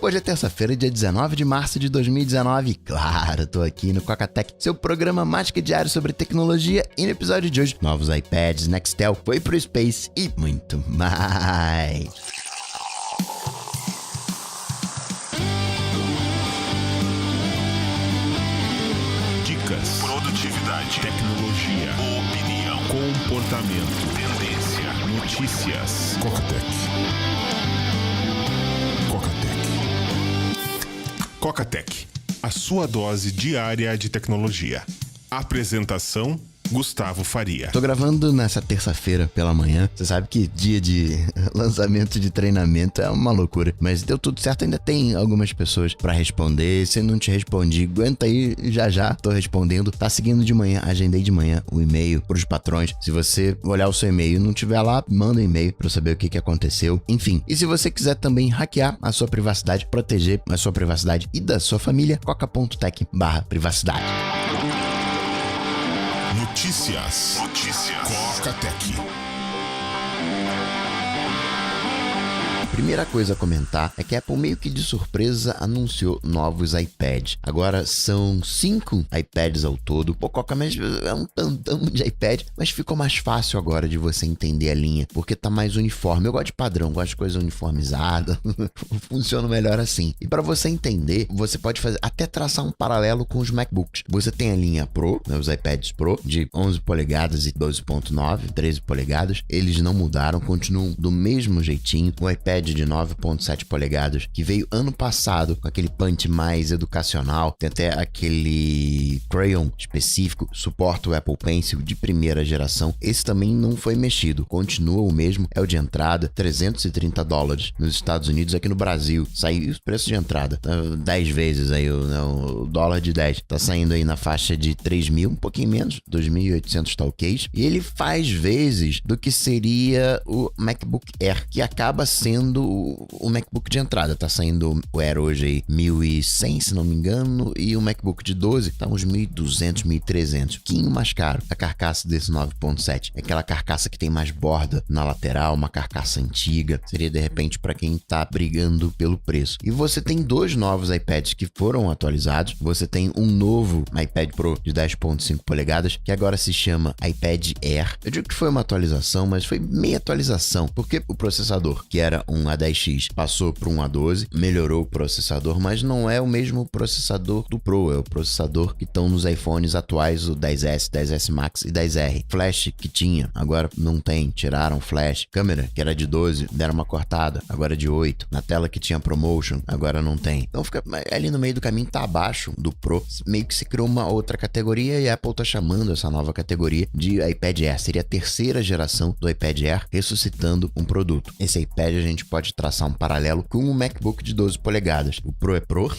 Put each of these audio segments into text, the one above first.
Hoje é terça-feira, dia 19 de março de 2019. Claro, tô aqui no Cocatec, seu programa mágico diário sobre tecnologia. E no episódio de hoje, novos iPads, Nextel, foi pro Space e muito mais. Dicas, produtividade, tecnologia, opinião, comportamento, tendência, notícias. Cocatec. Cocatec, a sua dose diária de tecnologia. Apresentação: Gustavo Faria. Tô gravando nessa terça-feira pela manhã. Você sabe que dia de lançamento de treinamento é uma loucura. Mas deu tudo certo, ainda tem algumas pessoas pra responder. Se eu não te respondi, aguenta aí, já tô respondendo. Tá seguindo de manhã, agendei de manhã o e-mail pros patrões. Se você olhar o seu e-mail e não tiver lá, manda um e-mail pra eu saber o que aconteceu. Enfim, e se você quiser também hackear a sua privacidade, proteger a sua privacidade e da sua família, coca.tech/privacidade. Notícias. Cocatec. Primeira coisa a comentar é que a Apple meio que de surpresa anunciou novos iPads. Agora são 5 iPads ao todo. Pô, Coca, mas é um tantão de iPad, mas ficou mais fácil agora de você entender a linha, porque tá mais uniforme. Eu gosto de padrão, gosto de coisa uniformizada. Funciona melhor assim. E para você entender, você pode fazer até traçar um paralelo com os MacBooks. Você tem a linha Pro, né, os iPads Pro, de 11 polegadas e 12.9, 13 polegadas. Eles não mudaram, continuam do mesmo jeitinho. O iPad de 9.7 polegadas, que veio ano passado com aquele punch mais educacional, tem até aquele crayon específico, suporta o Apple Pencil de primeira geração. Esse também não foi mexido, continua o mesmo, é o de entrada, $330 nos Estados Unidos. Aqui no Brasil, saiu o preço de entrada, 10 vezes aí, o dólar de 10, tá saindo aí na faixa de 3.000, um pouquinho menos, 2.800 talquês, e ele faz vezes do que seria o MacBook Air, que acaba sendo o MacBook de entrada. Tá saindo o Air hoje aí 1.100, se não me engano, e o MacBook de 12 tá uns 1.200, 1.300, um pouquinho mais caro. A carcaça desse 9.7 é aquela carcaça que tem mais borda na lateral, uma carcaça antiga, seria de repente para quem tá brigando pelo preço. E você tem dois novos iPads que foram atualizados. Você tem um novo iPad Pro de 10.5 polegadas, que agora se chama iPad Air. Eu digo que foi uma atualização, mas foi meia atualização, porque o processador, que era um A10X, passou para um A12, melhorou o processador, mas não é o mesmo processador do Pro, é o processador que estão nos iPhones atuais, o 10S, 10S Max e 10R. Flash que tinha, agora não tem, tiraram flash. Câmera, que era de 12, deram uma cortada, agora é de 8. Na tela que tinha ProMotion, agora não tem. Então fica ali no meio do caminho, tá abaixo do Pro, meio que se criou uma outra categoria e a Apple tá chamando essa nova categoria de iPad Air. Seria a terceira geração do iPad Air, ressuscitando um produto. Esse iPad a gente pode traçar um paralelo com o MacBook de 12 polegadas. O Pro é Pro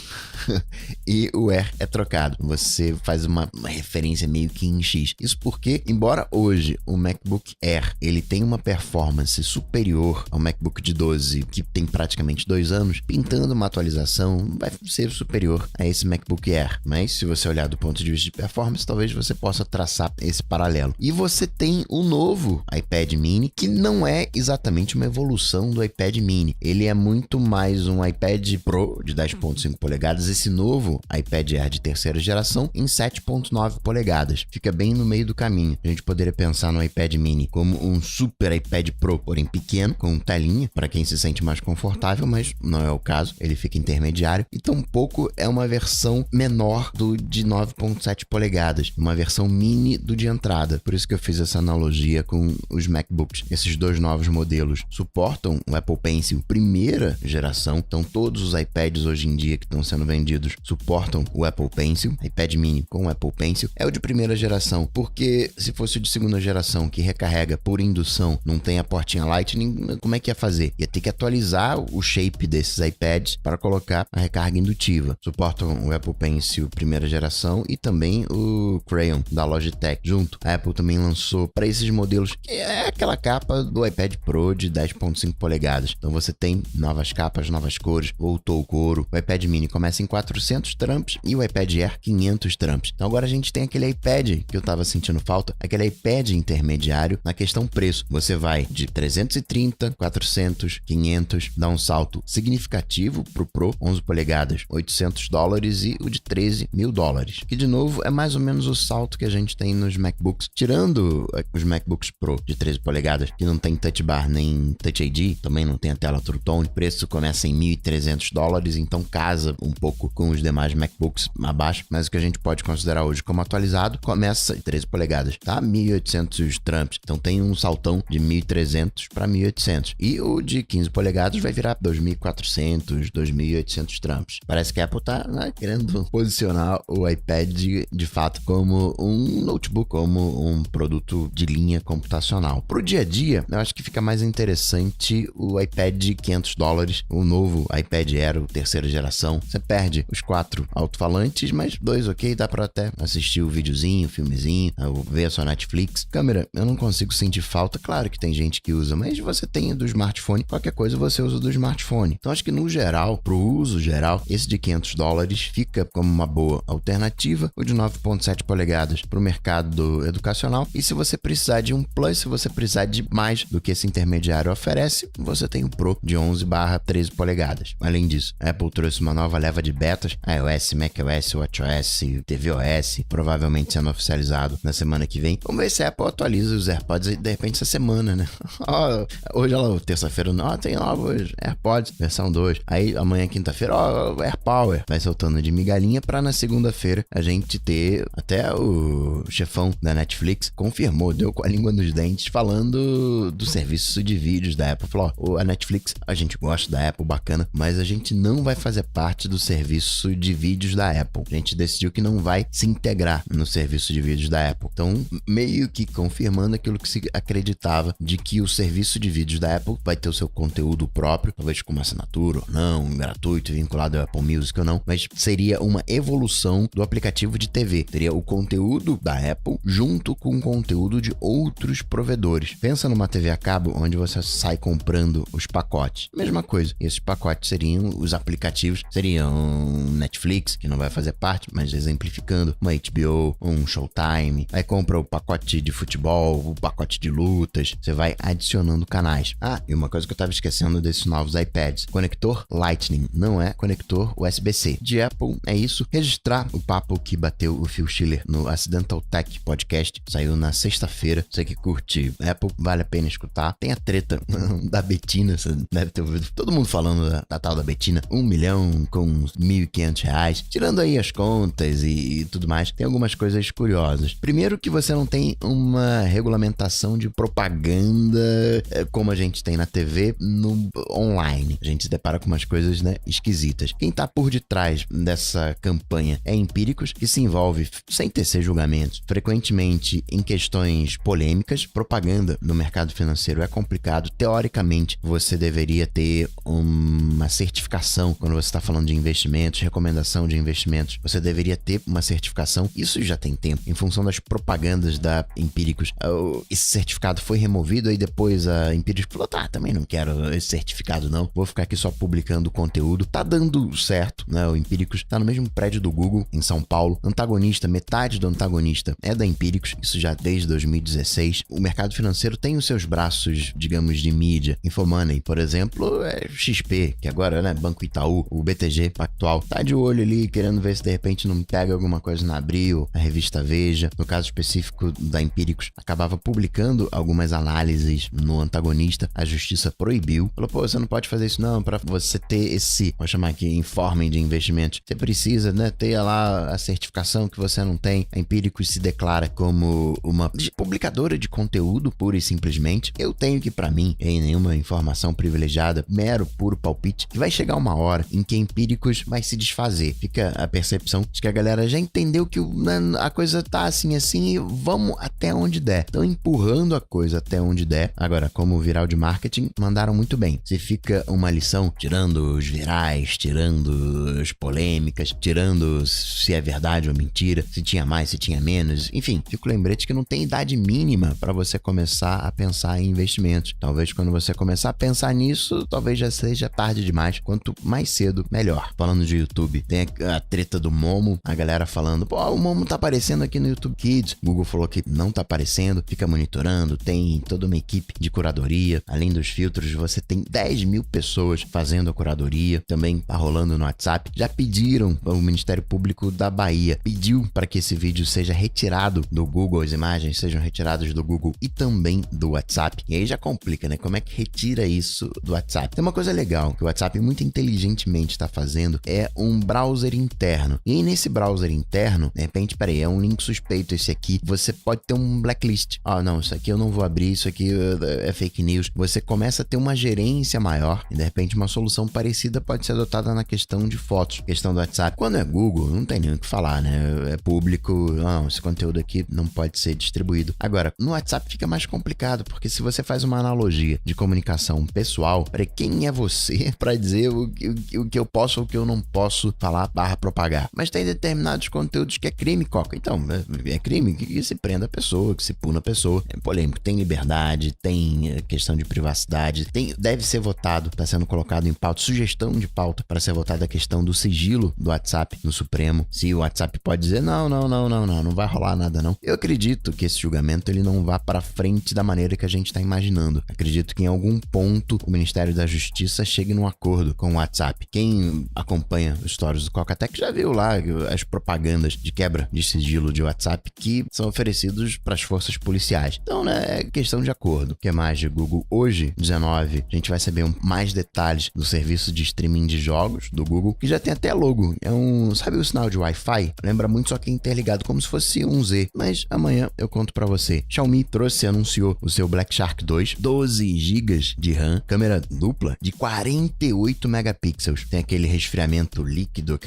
e o Air é trocado. Você faz uma referência meio que em X. Isso porque, embora hoje o MacBook Air ele tenha uma performance superior ao MacBook de 12, que tem praticamente 2 anos, pintando uma atualização vai ser superior a esse MacBook Air. Mas se você olhar do ponto de vista de performance, talvez você possa traçar esse paralelo. E você tem o novo iPad mini, que não é exatamente uma evolução do iPad mini. Ele é muito mais um iPad Pro de 10.5 polegadas, esse novo iPad Air de terceira geração em 7.9 polegadas. Fica bem no meio do caminho. A gente poderia pensar no iPad mini como um super iPad Pro, porém pequeno, com telinha, para quem se sente mais confortável, mas não é o caso. Ele fica intermediário e tampouco é uma versão menor do de 9.7 polegadas, uma versão mini do de entrada. Por isso que eu fiz essa analogia com os MacBooks. Esses dois novos modelos suportam o Apple Pencil primeira geração, então todos os iPads hoje em dia que estão sendo vendidos suportam o Apple Pencil. iPad mini com o Apple Pencil é o de primeira geração, porque se fosse o de segunda geração que recarrega por indução, não tem a portinha Lightning, como é que ia fazer? Ia ter que atualizar o shape desses iPads para colocar a recarga indutiva. Suportam o Apple Pencil primeira geração e também o Crayon da Logitech junto. A Apple também lançou para esses modelos, que é aquela capa do iPad Pro de 10.5 polegadas. Então você tem novas capas, novas cores, voltou o couro. O iPad mini começa em 400 tramps e o iPad Air 500 tramps. Então agora a gente tem aquele iPad que eu tava sentindo falta, aquele iPad intermediário na questão preço. Você vai de 330, 400, 500, dá um salto significativo pro Pro, 11 polegadas, $800 e o de 13, $1.000. Que de novo é mais ou menos o salto que a gente tem nos MacBooks, tirando os MacBooks Pro de 13 polegadas, que não tem Touch Bar nem Touch ID, também não tem a tela True Tone. O preço começa em $1.300, então casa um pouco com os demais MacBooks abaixo, mas o que a gente pode considerar hoje como atualizado começa em 13 polegadas, tá? 1.800 tramps, então tem um saltão de 1.300 para 1.800. E o de 15 polegadas vai virar 2.400, 2.800 tramps. Parece que a Apple tá, né, querendo posicionar o iPad de fato como um notebook, como um produto de linha computacional. Pro dia a dia, eu acho que fica mais interessante o iPad de $500, o novo iPad Air, terceira geração. Você perde os 4 alto-falantes, mas 2 ok, dá pra até assistir o videozinho, o filmezinho, ver a sua Netflix. Câmera, eu não consigo sentir falta, claro que tem gente que usa, mas você tem do smartphone, qualquer coisa você usa do smartphone. Então acho que no geral, pro uso geral, esse de $500 fica como uma boa alternativa, o de 9.7 polegadas pro mercado educacional. E se você precisar de um Plus, se você precisar de mais do que esse intermediário oferece, você tem o Pro de 11/13 polegadas. Além disso, a Apple trouxe uma nova leva de betas, iOS, macOS, watchOS, tvOS, provavelmente sendo oficializado na semana que vem. Vamos ver se a Apple atualiza os AirPods de repente essa semana, né? Hoje, terça-feira, tem novos AirPods, versão 2. Aí amanhã, quinta-feira, AirPower vai soltando de migalhinha pra na segunda-feira a gente ter até o chefão da Netflix confirmou, deu com a língua nos dentes falando do serviço de vídeos da Apple. Falou, a Netflix, a gente gosta da Apple, bacana, mas a gente não vai fazer parte do serviço de vídeos da Apple. A gente decidiu que não vai se integrar no serviço de vídeos da Apple. Então, meio que confirmando aquilo que se acreditava de que o serviço de vídeos da Apple vai ter o seu conteúdo próprio, talvez com uma assinatura ou não, gratuito, vinculado ao Apple Music ou não, mas seria uma evolução do aplicativo de TV. Teria o conteúdo da Apple junto com o conteúdo de outros provedores. Pensa numa TV a cabo onde você sai comprando os pacotes. Mesma coisa. Esses pacotes seriam os aplicativos, seriam Netflix, que não vai fazer parte, mas exemplificando, uma HBO, um Showtime. Aí compra o pacote de futebol, o pacote de lutas, você vai adicionando canais. E uma coisa que eu tava esquecendo desses novos iPads, conector Lightning, não é conector USB-C. De Apple é isso. Registrar o papo que bateu o Phil Schiller no Accidental Tech Podcast, saiu na sexta-feira. Você que curte Apple, vale a pena escutar. Tem a treta da Betina, você deve ter ouvido todo mundo falando da tal da Betina, 1 milhão com R$1.500, tirando aí as contas e tudo mais. Tem algumas coisas curiosas. Primeiro que você não tem uma regulamentação de propaganda como a gente tem na TV no online. A gente se depara com umas coisas, né, esquisitas. Quem tá por detrás dessa campanha é Empíricos, que se envolve, sem tecer julgamentos, frequentemente em questões polêmicas. Propaganda no mercado financeiro é complicado. Teoricamente, você deveria ter uma certificação quando você está falando de investimentos, recomendação de investimentos. Você deveria ter uma certificação. Isso já tem tempo. Em função das propagandas da Empíricos, esse certificado foi removido, aí depois a Empíricos falou, também não quero esse certificado não, vou ficar aqui só publicando conteúdo. Tá dando certo, né? O Empíricos tá no mesmo prédio do Google, em São Paulo. Antagonista, metade do antagonista é da Empíricos, isso já desde 2016. O mercado financeiro tem os seus braços, digamos, de mídia. Infomoney, por exemplo, é XP, que agora, né, Banco Itaú, o BTG Pactual, tá de olho ali, querendo ver se de repente não pega alguma coisa na Abril, a revista Veja. No caso específico da Empíricos, acabava publicando algumas análises no antagonista, a justiça proibiu. Falou, você não pode fazer isso não, para você ter esse, vamos chamar aqui, informe de investimentos. Você precisa, né, ter lá a certificação que você não tem. A Empíricos se declara como uma publicadora de conteúdo, pura e simplesmente. Eu tenho que, para mim, em nenhuma informação privilegiada, mero, puro palpite, que vai chegar uma hora em que Empíricos vai se desfazer. Fica a percepção de que a galera já entendeu que a coisa tá assim e vamos até onde der. Estão empurrando a coisa até onde der. Agora, como viral de marketing, mandaram muito bem. Se fica uma lição, tirando os virais, tirando as polêmicas, tirando se é verdade ou mentira, se tinha mais, se tinha menos, enfim, fica o lembrete que não tem idade mínima para você começar a pensar em investimentos. Talvez quando você começar a pensar nisso, talvez já seja tarde demais. Quanto mais cedo, melhor. Falando de YouTube, tem a treta do Momo, a galera falando, pô, o Momo tá aparecendo aqui no YouTube Kids. Google falou que não tá aparecendo, fica monitorando, tem toda uma equipe de curadoria. Além dos filtros, você tem 10 mil pessoas fazendo a curadoria. Também tá rolando no WhatsApp. Já pediram, o Ministério Público da Bahia pediu para que esse vídeo seja retirado do Google, as imagens sejam retiradas do Google e também do WhatsApp. E aí já complica, né? Como é que retira isso do WhatsApp? Tem uma coisa legal que o WhatsApp muito inteligentemente está fazendo, é um browser interno. E aí nesse browser interno, de repente, peraí, é um link suspeito esse aqui, você pode ter um blacklist. Não, isso aqui eu não vou abrir, isso aqui é fake news. Você começa a ter uma gerência maior e de repente uma solução parecida pode ser adotada na questão de fotos, questão do WhatsApp. Quando é Google, não tem nem o que falar, né? É público, não, esse conteúdo aqui não pode ser distribuído. Agora, no WhatsApp fica mais complicado, porque se você faz uma analogia de comunicação pessoal, peraí, quem é você para dizer o que eu posso ou o que eu não posso falar / propagar? Mas tem determinados conteúdos que é crime, Coca. Então, é crime que se prenda a pessoa, que se puna a pessoa. É polêmico. Tem liberdade, tem questão de privacidade, deve ser votado, está sendo colocado em pauta, sugestão de pauta para ser votada a questão do sigilo do WhatsApp no Supremo. Se o WhatsApp pode dizer não vai rolar nada não. Eu acredito que esse julgamento ele não vá para frente da maneira que a gente está imaginando. Acredito que em algum ponto o Ministério da Justiça chegue num acordo com o WhatsApp. Quem acompanha os stories do Coca-Tech já viu lá as propagandas de quebra de sigilo de WhatsApp que são oferecidos para as forças policiais. Então, né, é questão de acordo. O que mais de Google? Hoje, 19, a gente vai saber mais detalhes do serviço de streaming de jogos do Google, que já tem até logo. Sabe o sinal de Wi-Fi? Lembra muito, só que é interligado, como se fosse um Z. Mas amanhã eu conto pra você. Xiaomi anunciou o seu Black Shark 2, 12 GB de RAM, câmera dupla de 48 megapixels. Tem aquele resfriamento líquido,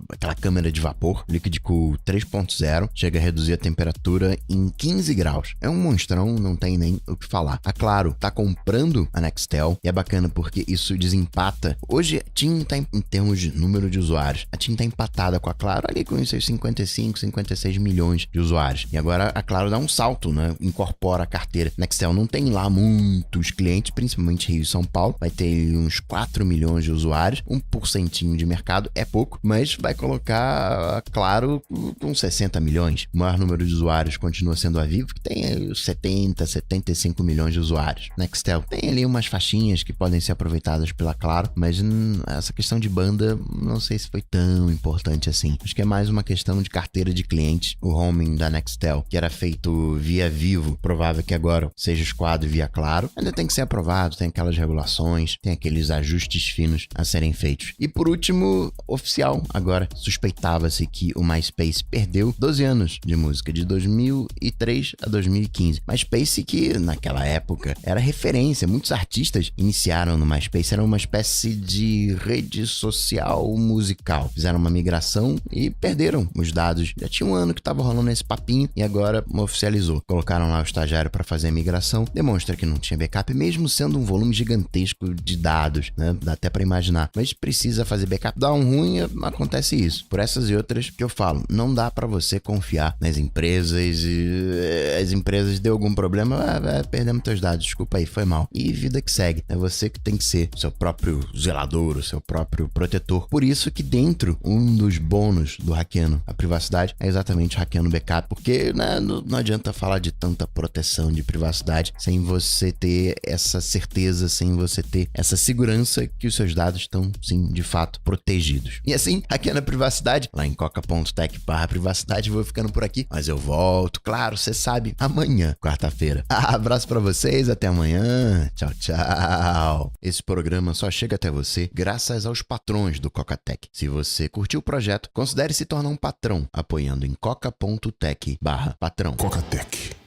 aquela câmera de vapor, Liquid Cool 3.0, chega a reduzir a temperatura em 15 graus. É um monstrão, não tem nem o que falar. A Claro tá comprando a Nextel e é bacana porque isso desempata. Hoje a TIM tá em termos de número de usuários, a TIM tá empatada com a Claro ali com os seus 55, 56 milhões de usuários. E agora a Claro dá um salto, né? Incorpora a carteira. Nextel não tem lá muitos clientes, principalmente Rio e São Paulo. Vai ter uns 4 milhões de usuários, 1% de mercado é pouco, mas vai colocar a Claro com 60 milhões. O maior número de usuários continua sendo a Vivo, que tem 70, 75 milhões de usuários. Nextel tem ali umas faixinhas que podem ser aproveitadas pela Claro, mas essa questão de banda não sei se foi tão importante assim. Acho que é mais uma questão de carteira de clientes. O roaming da Nextel, que era feito via Vivo, provável que agora seja escoado via Claro, ainda tem que ser aprovado, tem aquelas regulações, tem aqueles ajustes finos a serem feitos. E por último, oficial, agora suspeitava-se que o MySpace perdeu 12 anos de música, de 2003 a 2015. MySpace que naquela época era referência, muitos artistas iniciaram no MySpace, era uma espécie de rede social musical. Fizeram uma migração e perderam os dados. Já tinha um ano que estava rolando esse papinho e agora oficializou. Colocaram lá o estagiário para fazer a migração, demonstra que não tinha backup, mesmo sendo um volume gigantesco de dados, né? Dá até para imaginar. Mas precisa fazer backup. Dá um ruim, acontece isso. Por essas e outras que eu falo, não dá para você confiar nas empresas e as empresas deu algum problema, perdemos teus dados, desculpa aí, foi mal. E vida que segue. É você que tem que ser o seu próprio zelador, o seu próprio protetor. Por isso que dentro, um dos bônus do hackeando a privacidade é exatamente hackeando backup, porque né, não adianta falar de tanta proteção de privacidade sem você ter essa certeza, sem você ter essa segurança que os seus dados estão, sim, de fato, protegidos. E assim, hackeando a privacidade, lá em coca.tech/privacidade, vou ficando por aqui, mas eu volto, claro, você sabe, amanhã, quarta-feira. Abraço pra vocês, até amanhã. Tchau, tchau. Esse programa só chega até você graças aos patrões do Coca-Tech. Se você curtiu o projeto, considere se tornar um patrão apoiando em coca.tech/patrão. Coca-Tech.